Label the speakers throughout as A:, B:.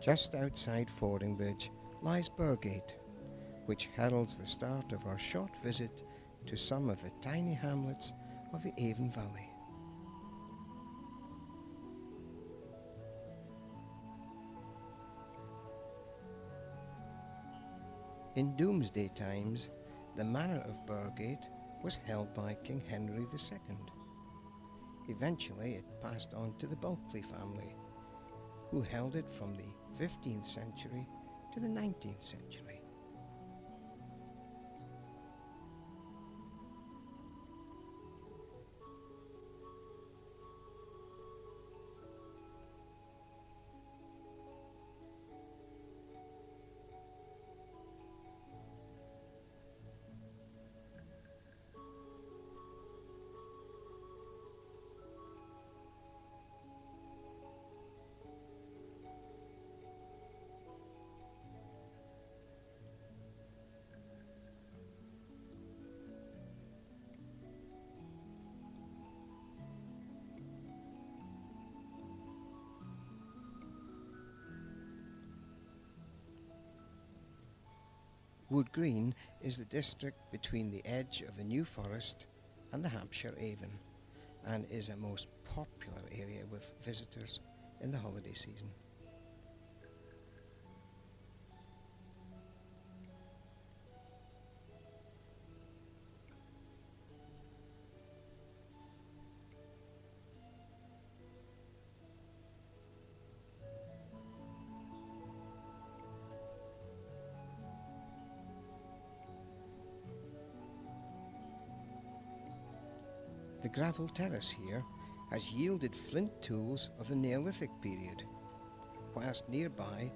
A: Just outside Fordingbridge lies Burgate, which heralds the start of our short visit to some of the tiny hamlets of the Avon Valley. In Domesday times, the manor of Burgate was held by King Henry II. Eventually it passed on to the Bulkley family, who held it from the 15th century to the 19th century. Wood Green is the district between the edge of the New Forest and the Hampshire Avon, and is a most popular area with visitors in the holiday season. The gravel terrace here has yielded flint tools of the Neolithic period, whilst nearby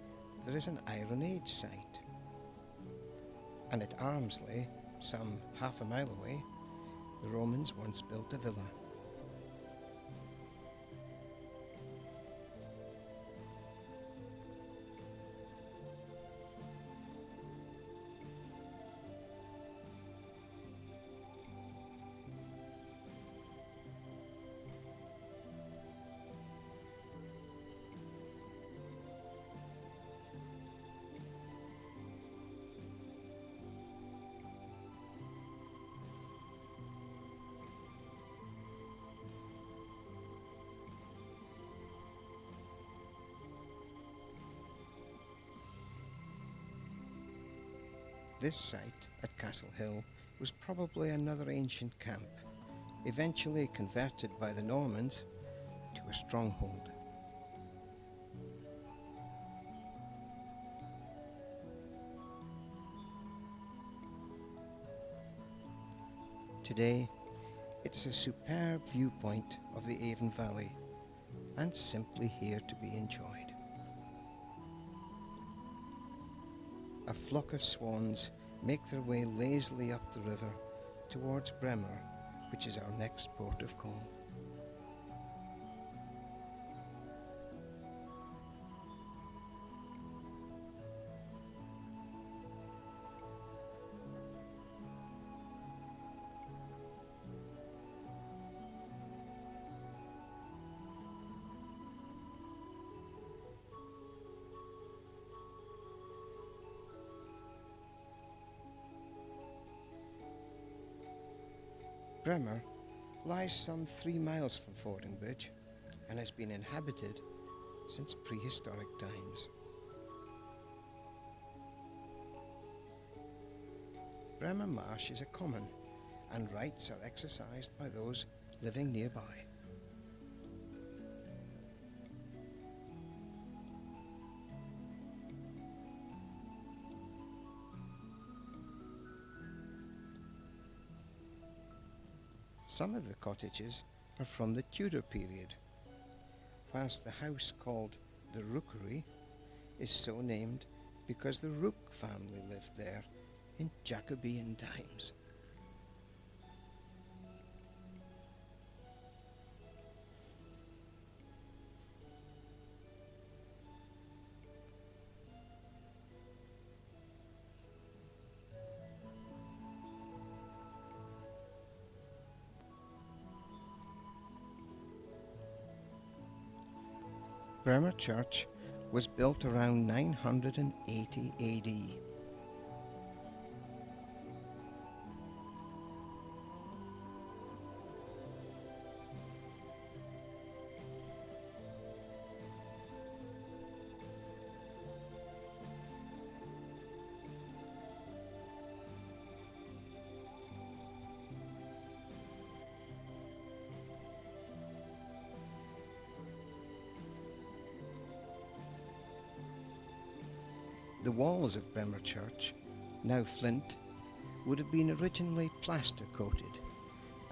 A: there is an Iron Age site. And at Armsley, some half a mile away, the Romans once built a villa. This site at Castle Hill was probably another ancient camp, eventually converted by the Normans to a stronghold. Today, it's a superb viewpoint of the Avon Valley, and simply here to be enjoyed. A flock of swans make their way lazily up the river towards Bremer, which is our next port of call. Bremer lies some 3 miles from Fordingbridge and has been inhabited since prehistoric times. Bremer Marsh is a common, and rights are exercised by those living nearby. Some of the cottages are from the Tudor period, whilst the house called the Rookery is so named because the Rook family lived there in Jacobean times. Bremer Church was built around 980 AD. The walls of Bremer Church, now flint, would have been originally plaster coated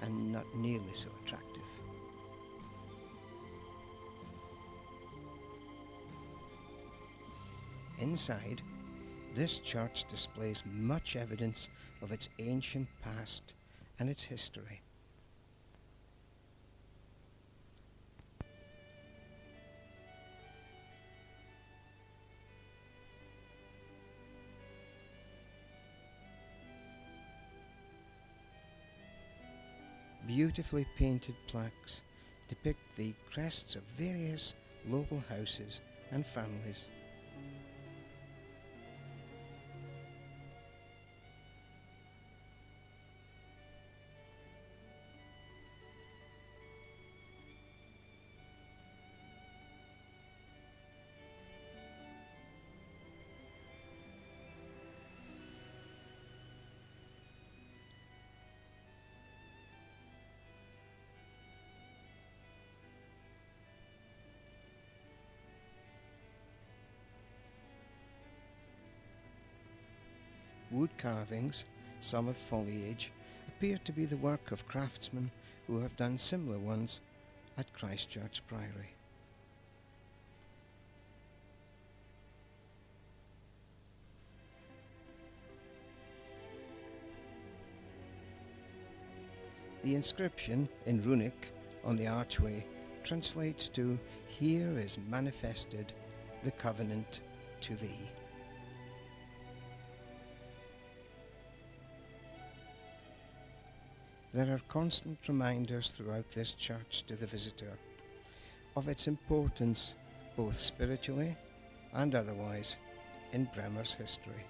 A: and not nearly so attractive. Inside, this church displays much evidence of its ancient past and its history. Beautifully painted plaques depict the crests of various local houses and families. Wood carvings, some of foliage, appear to be the work of craftsmen who have done similar ones at Christchurch Priory. The inscription in runic on the archway translates to "Here is manifested the covenant to thee." There are constant reminders throughout this church to the visitor of its importance both spiritually and otherwise in Bremer's history.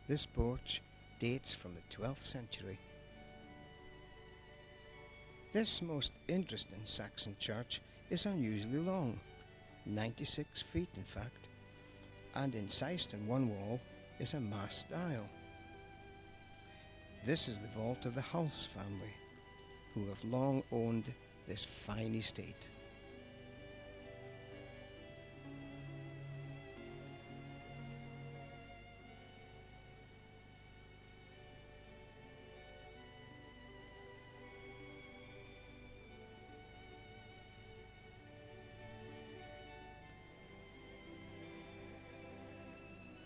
A: This porch dates from the 12th century. This most interesting Saxon church is unusually long, 96 feet in fact, and incised in one wall is a masked aisle. This is the vault of the Hulse family, who have long owned this fine estate.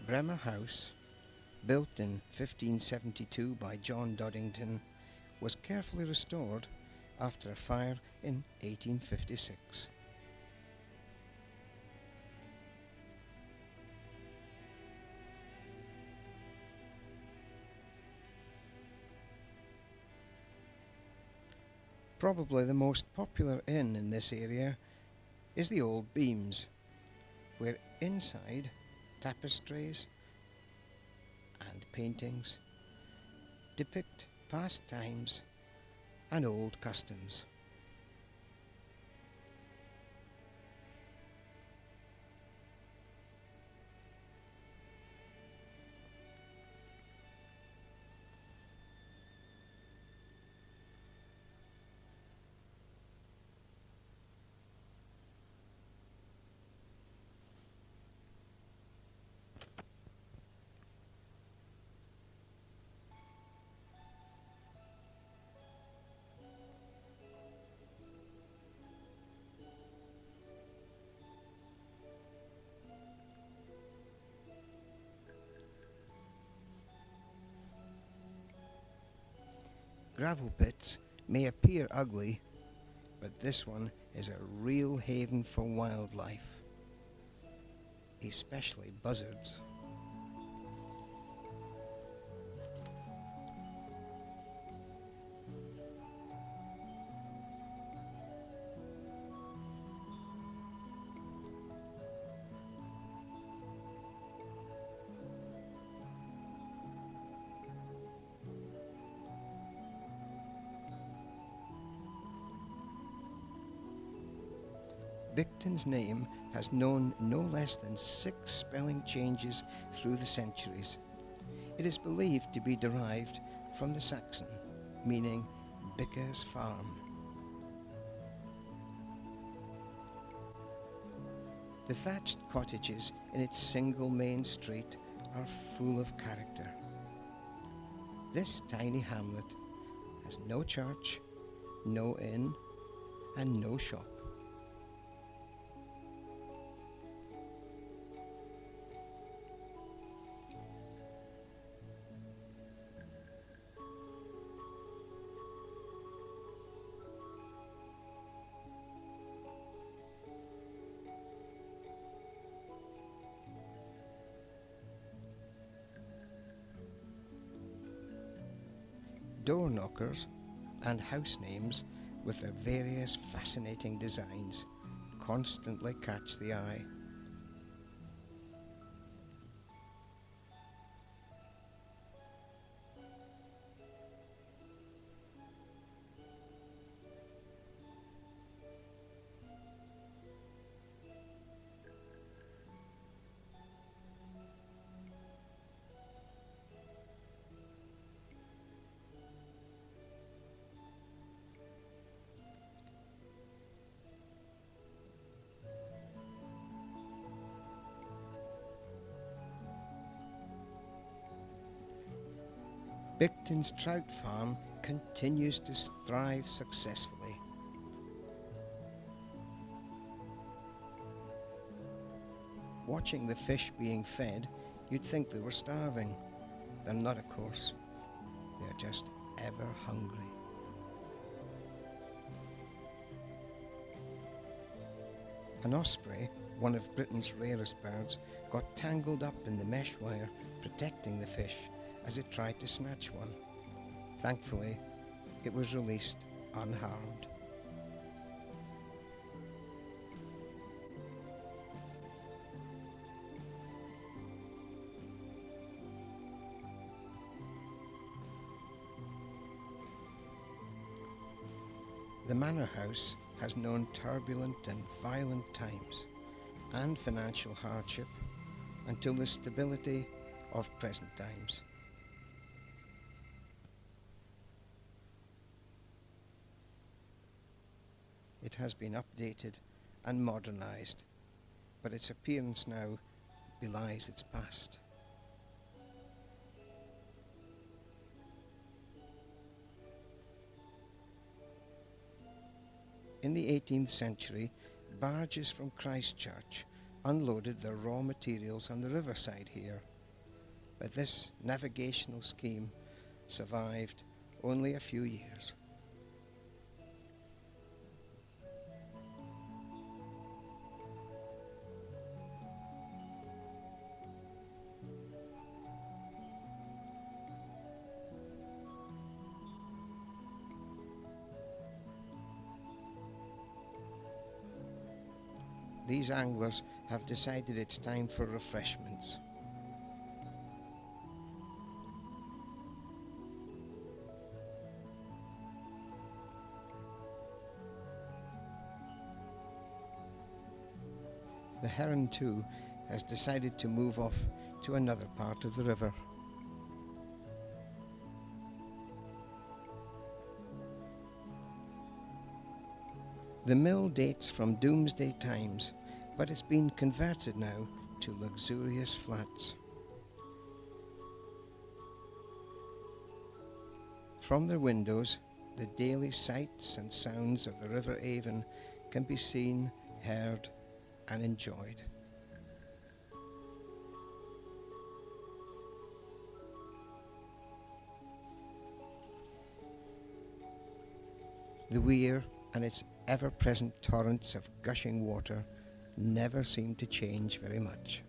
A: Bremer House, built in 1572 by John Doddington, was carefully restored after a fire in 1856. Probably the most popular inn in this area is the Old Beams, where inside tapestries and paintings depict past times and old customs. gravel pits may appear ugly, but this one is a real haven for wildlife, especially buzzards. Bicton's name has known no less than 6 spelling changes through the centuries. It is believed to be derived from the Saxon, meaning Bicker's farm. The thatched cottages in its single main street are full of character. This tiny hamlet has no church, no inn, and no shop. Door knockers and house names with their various fascinating designs constantly catch the eye. Bicton's trout farm continues to thrive successfully. Watching the fish being fed, you'd think they were starving. They're not, of course. They're just ever hungry. An osprey, one of Britain's rarest birds, got tangled up in the mesh wire protecting the fish as it tried to snatch one. Thankfully, it was released unharmed. The manor house has known turbulent and violent times and financial hardship until the stability of present times. It has been updated and modernized, but its appearance now belies its past. In the 18th century, barges from Christchurch unloaded their raw materials on the riverside here, but this navigational scheme survived only a few years. These anglers have decided it's time for refreshments. The heron too has decided to move off to another part of the river. The mill dates from Doomsday times, but it's been converted now to luxurious flats. From their windows, the daily sights and sounds of the River Avon can be seen, heard, and enjoyed. The weir and its ever-present torrents of gushing water never seem to change very much.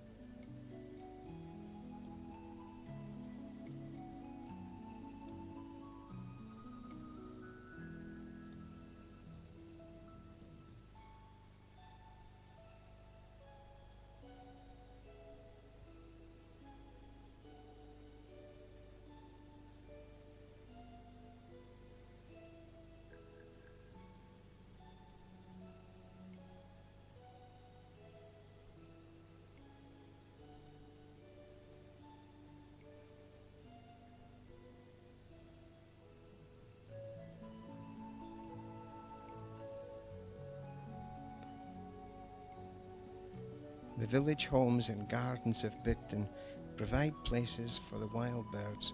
A: The village homes and gardens of Bicton provide places for the wild birds,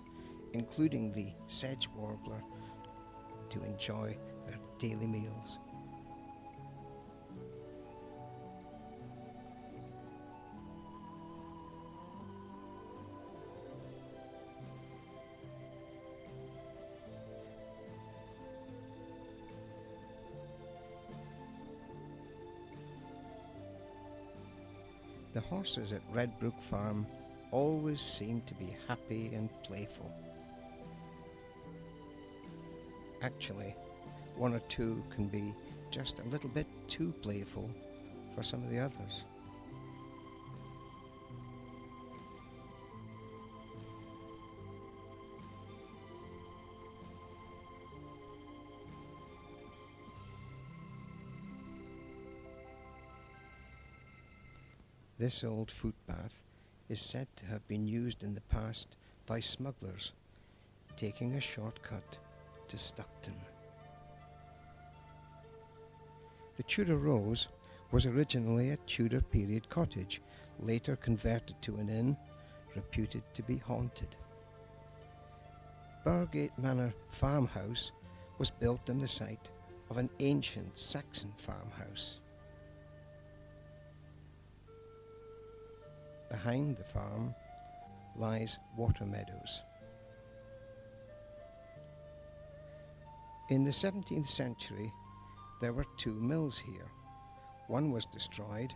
A: including the sedge warbler, to enjoy their daily meals. The horses at Redbrook Farm always seem to be happy and playful. Actually, one or two can be just a little bit too playful for some of the others. This old footpath is said to have been used in the past by smugglers taking a shortcut to Stockton. The Tudor Rose was originally a Tudor period cottage, later converted to an inn, reputed to be haunted. Burgate Manor farmhouse was built on the site of an ancient Saxon farmhouse. Behind the farm lies Water Meadows. In the 17th century, there were two mills here. One was destroyed,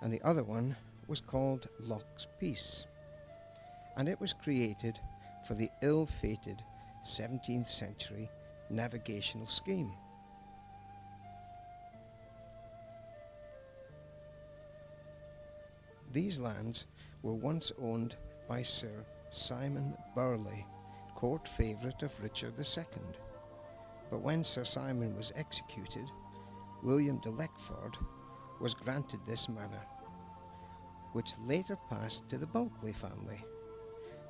A: and the other one was called Lock's Peace, and it was created for the ill-fated 17th century navigational scheme. These lands were once owned by Sir Simon Burley, court favourite of Richard II. But when Sir Simon was executed, William de Leckford was granted this manor, which later passed to the Bulkley family,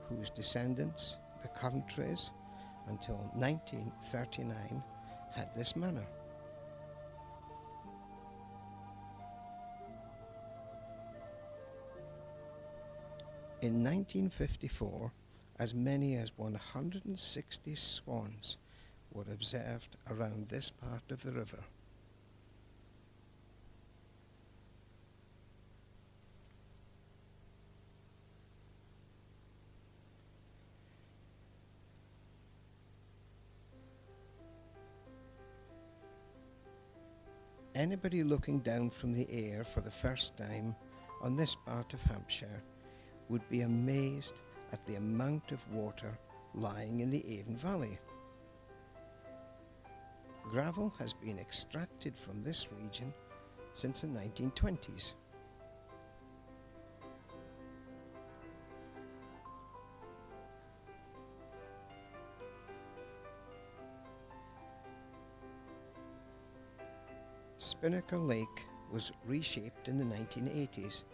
A: whose descendants, the Coventrys, until 1939 had this manor. In 1954, as many as 160 swans were observed around this part of the river. Anybody looking down from the air for the first time on this part of Hampshire would be amazed at the amount of water lying in the Avon Valley. Gravel has been extracted from this region since the 1920s. Spinnaker Lake was reshaped in the 1980s,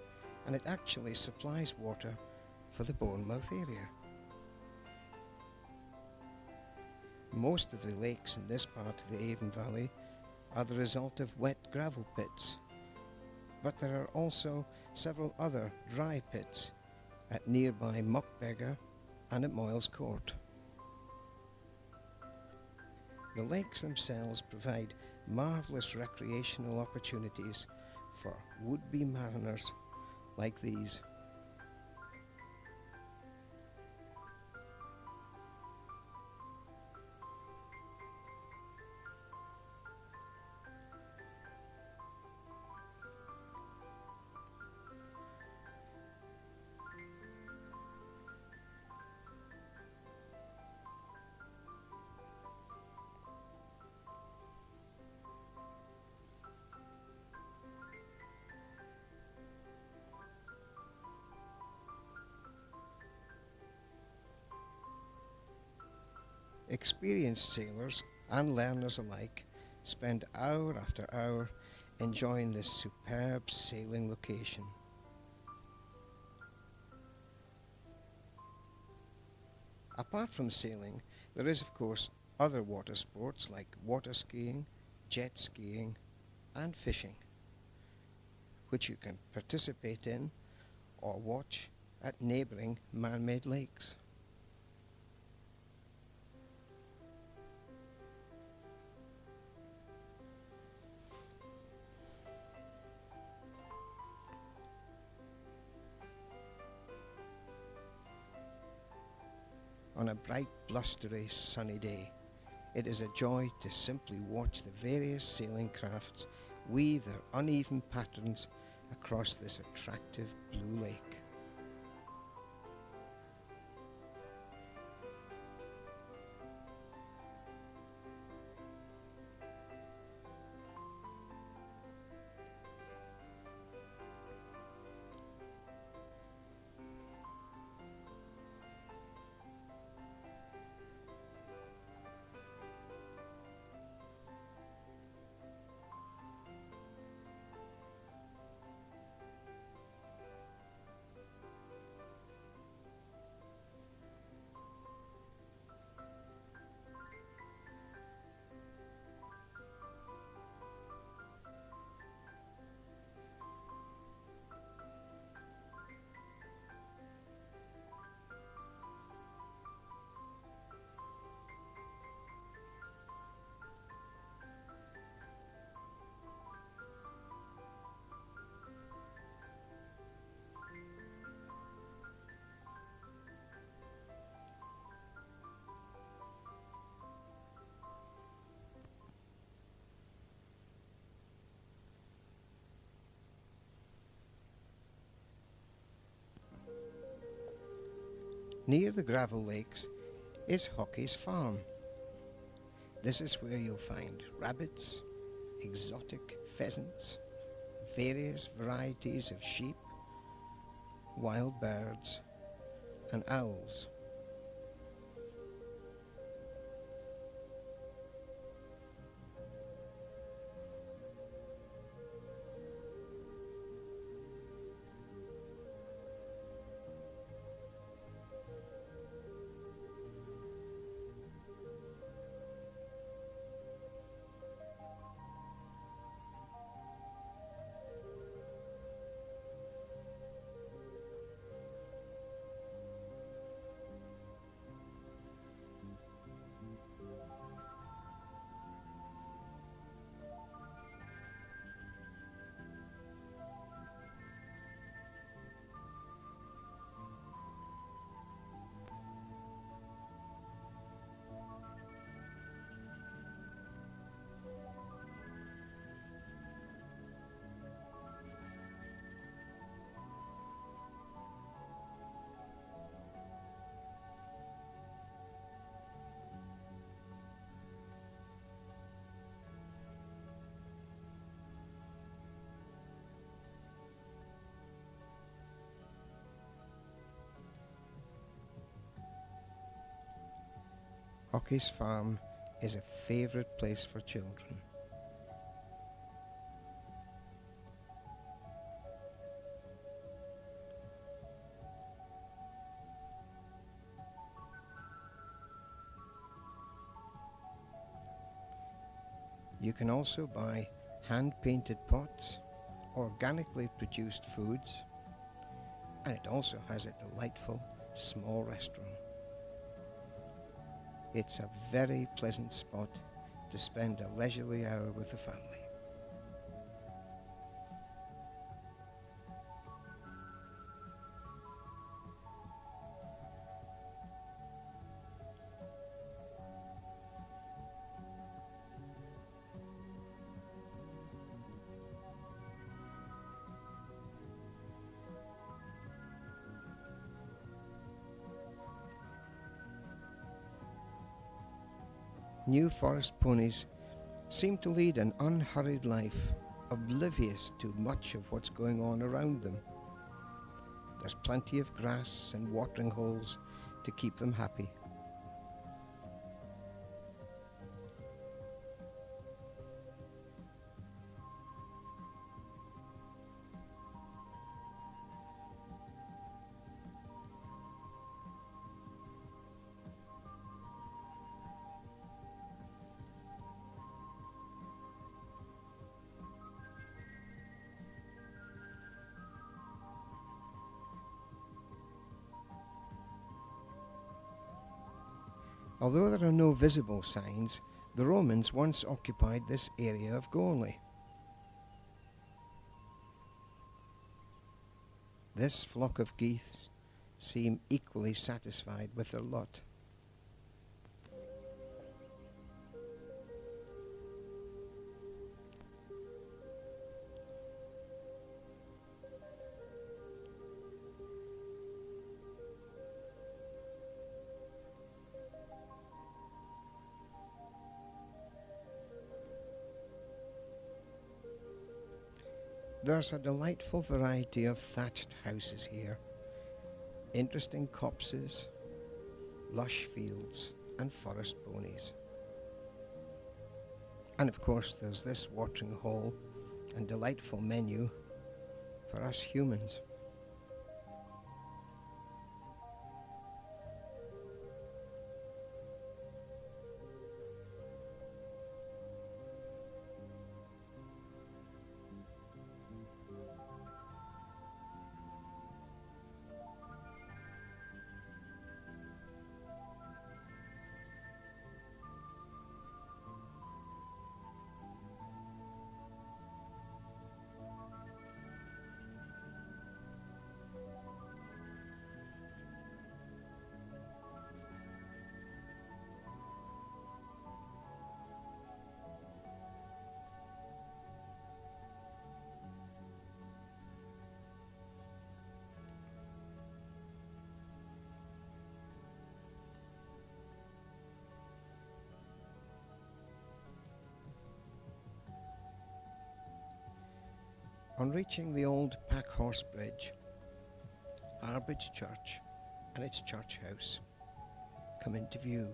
A: and it actually supplies water for the Bournemouth area. Most of the lakes in this part of the Avon Valley are the result of wet gravel pits, but there are also several other dry pits at nearby Muckbeggar and at Moyles Court. The lakes themselves provide marvellous recreational opportunities for would-be mariners like these. Experienced sailors and learners alike spend hour after hour enjoying this superb sailing location. Apart from sailing, there is of course other water sports like water skiing, jet skiing and fishing, which you can participate in or watch at neighbouring man-made lakes. On a bright, blustery, sunny day, it is a joy to simply watch the various sailing crafts weave their uneven patterns across this attractive blue lake. Near the gravel lakes is Hockey's Farm. This is where you'll find rabbits, exotic pheasants, various varieties of sheep, wild birds, and owls. Hockey's Farm is a favourite place for children. You can also buy hand-painted pots, organically produced foods, and it also has a delightful small restaurant. It's a very pleasant spot to spend a leisurely hour with the family. New Forest ponies seem to lead an unhurried life, oblivious to much of what's going on around them. There's plenty of grass and watering holes to keep them happy. Although there are no visible signs, the Romans once occupied this area of Gorley. This flock of geese seem equally satisfied with their lot. There's a delightful variety of thatched houses here, interesting copses, lush fields and forest ponies. And of course there's this watering hole and delightful menu for us humans. On reaching the old Packhorse Bridge, Harbridge Church and its church house come into view.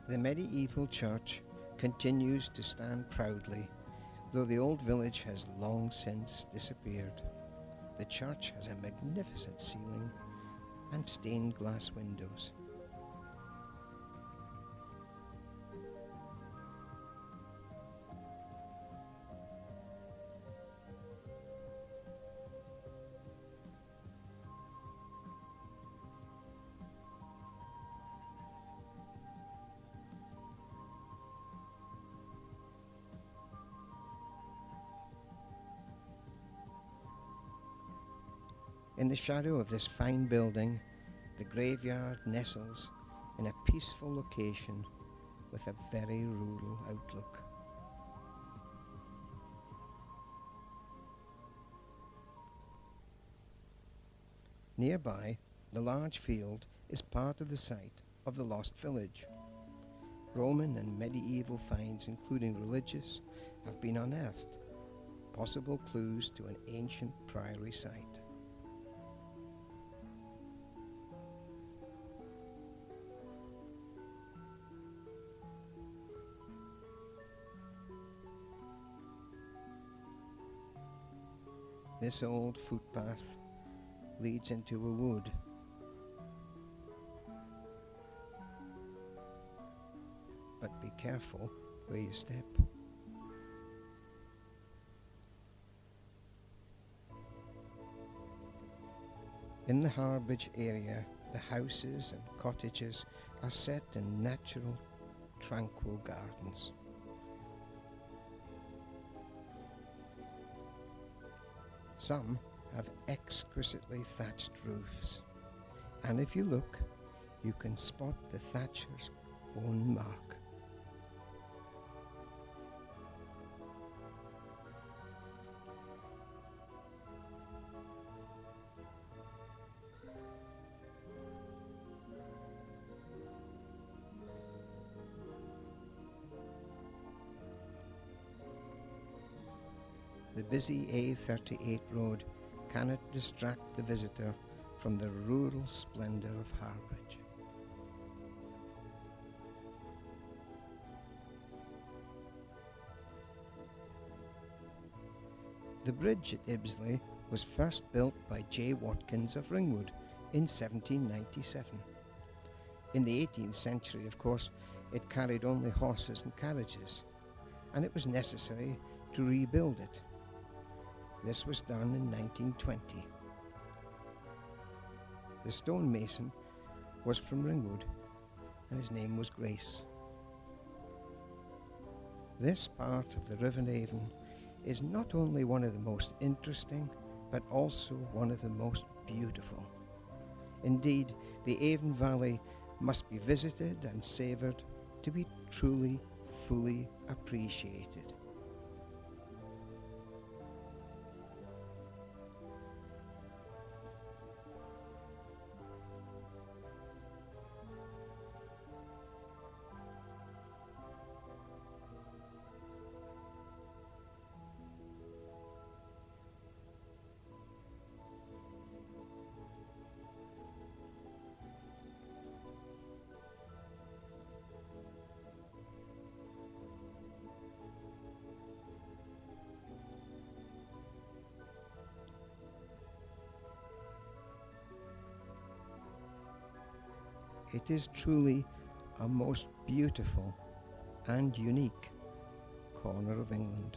A: The medieval church continues to stand proudly, though the old village has long since disappeared. The church has a magnificent ceiling and stained glass windows. In the shadow of this fine building, the graveyard nestles in a peaceful location with a very rural outlook. Nearby, the large field is part of the site of the lost village. Roman and medieval finds, including religious, have been unearthed, possible clues to an ancient priory site. This old footpath leads into a wood. But be careful where you step. In the Harbridge area, the houses and cottages are set in natural, tranquil gardens. Some have exquisitely thatched roofs, and if you look, you can spot the thatcher's own mark. the busy A38 road cannot distract the visitor from the rural splendour of Harbridge. The bridge at Ibsley was first built by J. Watkins of Ringwood in 1797. In the 18th century, of course, it carried only horses and carriages, and it was necessary to rebuild it. This was done in 1920. The stonemason was from Ringwood, and his name was Grace. This part of the River Avon is not only one of the most interesting, but also one of the most beautiful. Indeed, the Avon Valley must be visited and savoured to be truly, fully appreciated. It is truly a most beautiful and unique corner of England.